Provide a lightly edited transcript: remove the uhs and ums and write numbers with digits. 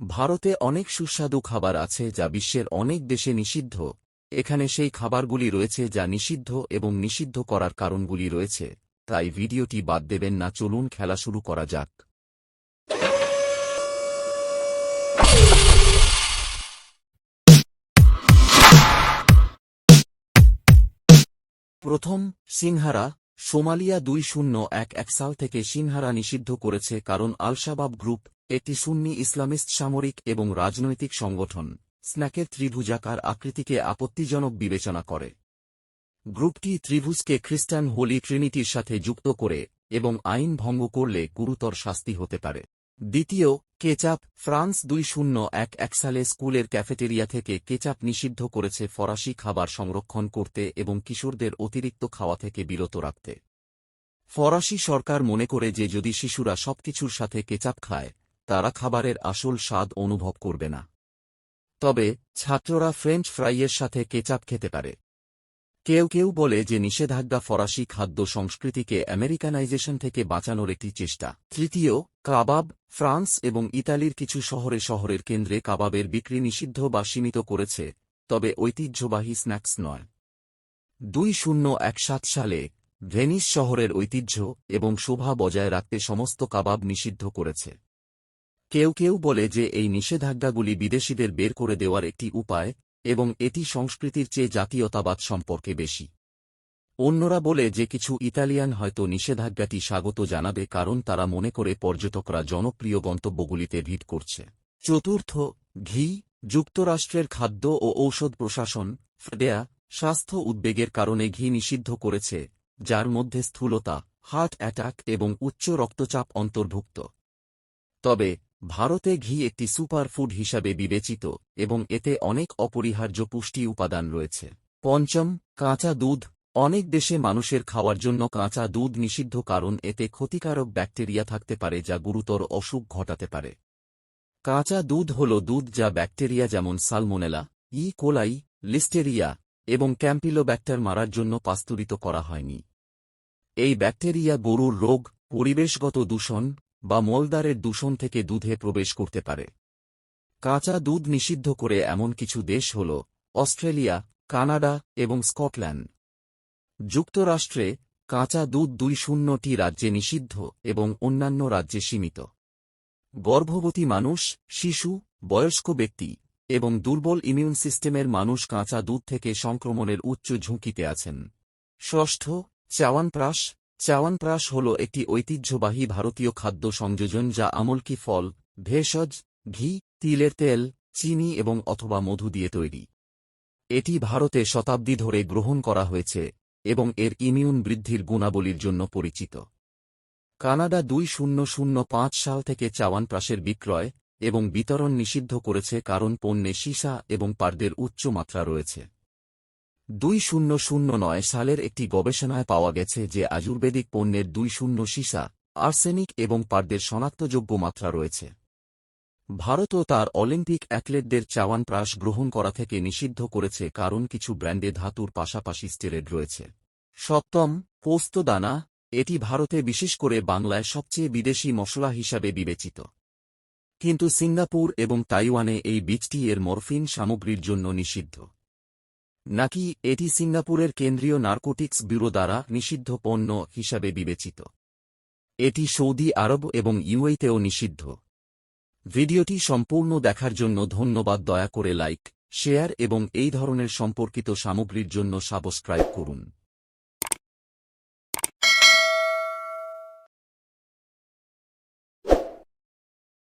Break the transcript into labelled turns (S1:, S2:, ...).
S1: ভারতে অনেক সুস্বাদু খাবার আছে যা বিশ্বের অনেক দেশে নিষিদ্ধ। এখানে সেই খাবারগুলি রয়েছে যা নিষিদ্ধ এবং নিষিদ্ধ করার কারণগুলি রয়েছে, তাই ভিডিওটি বাদ দেবেন না। চলুন খেলা শুরু করা যাক। প্রথম, সিনহারা। সোমালিয়া 2011 সাল থেকে সিনহারা নিষিদ্ধ করেছে কারণ আল-শাবাব গ্রুপ, একটি সুন্নি ইসলামিস্ট সামরিক এবং রাজনৈতিক সংগঠন, স্ন্যাকের ত্রিভুজাকার আকৃতিকে আপত্তিজনক বিবেচনা করে। গ্রুপটি ত্রিভুজকে খ্রিস্টান হোলি ট্রিনিটির সাথে যুক্ত করে এবং আইন ভঙ্গ করলে গুরুতর শাস্তি হতে পারে। দ্বিতীয়, কেচাপ। ফ্রান্স 2011 সালে স্কুলের ক্যাফেটেরিয়া থেকে কেচাপ নিষিদ্ধ করেছে ফরাসি খাবার সংরক্ষণ করতে এবং কিশোরদের অতিরিক্ত খাওয়া থেকে বিরত রাখতে। ফরাসি সরকার মনে করে যে যদি শিশুরা সবকিছুর সাথে কেচাপ খায়, তারা খাবারের আসল স্বাদ অনুভব করবে না। তবে ছাত্ররা ফ্রেঞ্চ ফ্রাইয়ের সাথে কেচাপ খেতে পারে। কেউ কেউ বলে যে নিষেধাজ্ঞা ফরাসি খাদ্য সংস্কৃতিকে আমেরিকানাইজেশন থেকে বাঁচানোর একটি চেষ্টা। তৃতীয়, কাবাব। ফ্রান্স এবং ইতালির কিছু শহরের কেন্দ্রে কাবাবের বিক্রি নিষিদ্ধ বা সীমিত করেছে, তবে ঐতিহ্যবাহী স্ন্যাক্স নয়। 2017 সালে ভেনিস শহরের ঐতিহ্য এবং শোভা বজায় রাখতে সমস্ত কাবাব নিষিদ্ধ করেছে। কেউ কেউ বলে যে এই নিষেধাজ্ঞাগুলি বিদেশিদের বের করে দেওয়ার একটি উপায় এবং এটি সংস্কৃতির চেয়ে জাতীয়তাবাদ সম্পর্কে বেশি। অন্যরা বলে যে কিছু ইতালিয়ান হয়তো নিষেধাজ্ঞাটি স্বাগত জানাবে কারণ তারা মনে করে পর্যটকরা জনপ্রিয় গন্তব্যগুলিতে ভিড় করছে। চতুর্থ, ঘি। যুক্তরাষ্ট্রের খাদ্য ও ঔষধ প্রশাসন ফেডেয়া স্বাস্থ্য উদ্বেগের কারণে ঘি নিষিদ্ধ করেছে, যার মধ্যে স্থূলতা, হার্ট অ্যাটাক এবং উচ্চ রক্তচাপ অন্তর্ভুক্ত। তবে ভারতে ঘি একটি সুপারফুড হিসাবে বিবেচিত এবং এতে অনেক অপরিহার্য পুষ্টি উপাদান রয়েছে। পঞ্চম, কাঁচা দুধ। অনেক দেশে মানুষের খাওয়ার জন্য কাঁচা দুধ নিষিদ্ধ কারণ এতে ক্ষতিকারক ব্যাকটেরিয়া থাকতে পারে যা গুরুতর অসুখ ঘটাতে পারে। কাঁচা দুধ হল দুধ যা ব্যাকটেরিয়া যেমন সালমোনেলা, ই কোলাই, লিস্টেরিয়া এবং ক্যাম্পিলোব্যাক্টার মারার জন্য পাস্তুরিত করা হয়নি। এই ব্যাকটেরিয়া গরুর রোগ, পরিবেশগত দূষণ বা মলদ্বারের দূষণ থেকে দুধে প্রবেশ করতে পারে। কাঁচা দুধ নিষিদ্ধ করে এমন কিছু দেশ হল অস্ট্রেলিয়া, কানাডা এবং স্কটল্যান্ড। যুক্তরাষ্ট্রে কাঁচা দুধ 20টি রাজ্যে নিষিদ্ধ এবং অন্যান্য রাজ্যে সীমিত। গর্ভবতী মানুষ, শিশু, বয়স্ক ব্যক্তি এবং দুর্বল ইমিউন সিস্টেমের মানুষ কাঁচা দুধ থেকে সংক্রমণের উচ্চ ঝুঁকিতে আছেন। ষষ্ঠ, চ্যাওয়ানপ্রাশ। চ্যাওয়ানপ্রাশ হল একটি ঐতিহ্যবাহী ভারতীয় খাদ্য সংযোজন যা আমলকি ফল, ভেষজ, ঘি, তিলের তেল, চিনি এবং অথবা মধু দিয়ে তৈরি। এটি ভারতে শতাব্দী ধরে গ্রহণ করা হয়েছে এবং এর ইমিউন বৃদ্ধির গুণাবলীর জন্য পরিচিত। কানাডা 2005 সাল থেকে চ্যাওয়ানপ্রাশের বিক্রয় এবং বিতরণ নিষিদ্ধ করেছে কারণ পণ্যে সীসা এবং পারদের উচ্চ মাত্রা রয়েছে। 2009 সালের একটি গবেষণায় পাওয়া গেছে যে আয়ুর্বেদিক পণ্যের 20 সীসা, আর্সেনিক এবং পারদের শনাক্তযোগ্য মাত্রা রয়েছে। ভারতও তার অলিম্পিক অ্যাথলেটদের চ্যাওয়ানপ্রাশ গ্রহণ করা থেকে নিষিদ্ধ করেছে কারণ কিছু ব্র্যান্ডে ধাতুর পাশাপাশি স্টেরয়েড রয়েছে। সপ্তম, পোস্ত দানা। এটি ভারতে বিশেষ করে বাংলায় সবচেয়ে বিদেশি মশলা হিসাবে বিবেচিত, কিন্তু সিঙ্গাপুর এবং তাইওয়ানে এই বীজটি এর মরফিন সামগ্রীর জন্য নিষিদ্ধ। নাকি এটি সিঙ্গাপুরের কেন্দ্রীয় নার্কোটিক্স ব্যুরো দ্বারা নিষিদ্ধ পণ্য হিসাবে বিবেচিত। এটি সৌদি আরব এবং ইউএইতেও নিষিদ্ধ। ভিডিওটি সম্পূর্ণ দেখার জন্য ধন্যবাদ। দয়া করে লাইক, শেয়ার এবং এই ধরনের সম্পর্কিত সামগ্রীর জন্য সাবস্ক্রাইব করুন।